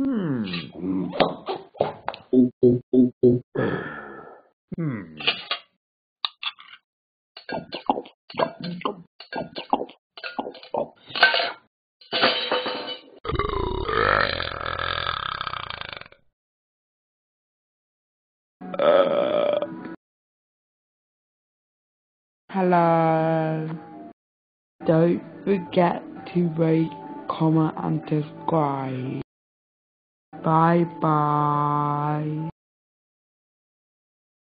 Hmm. Hmm. Hello. Don't forget to rate, comment and subscribe. Bye bye.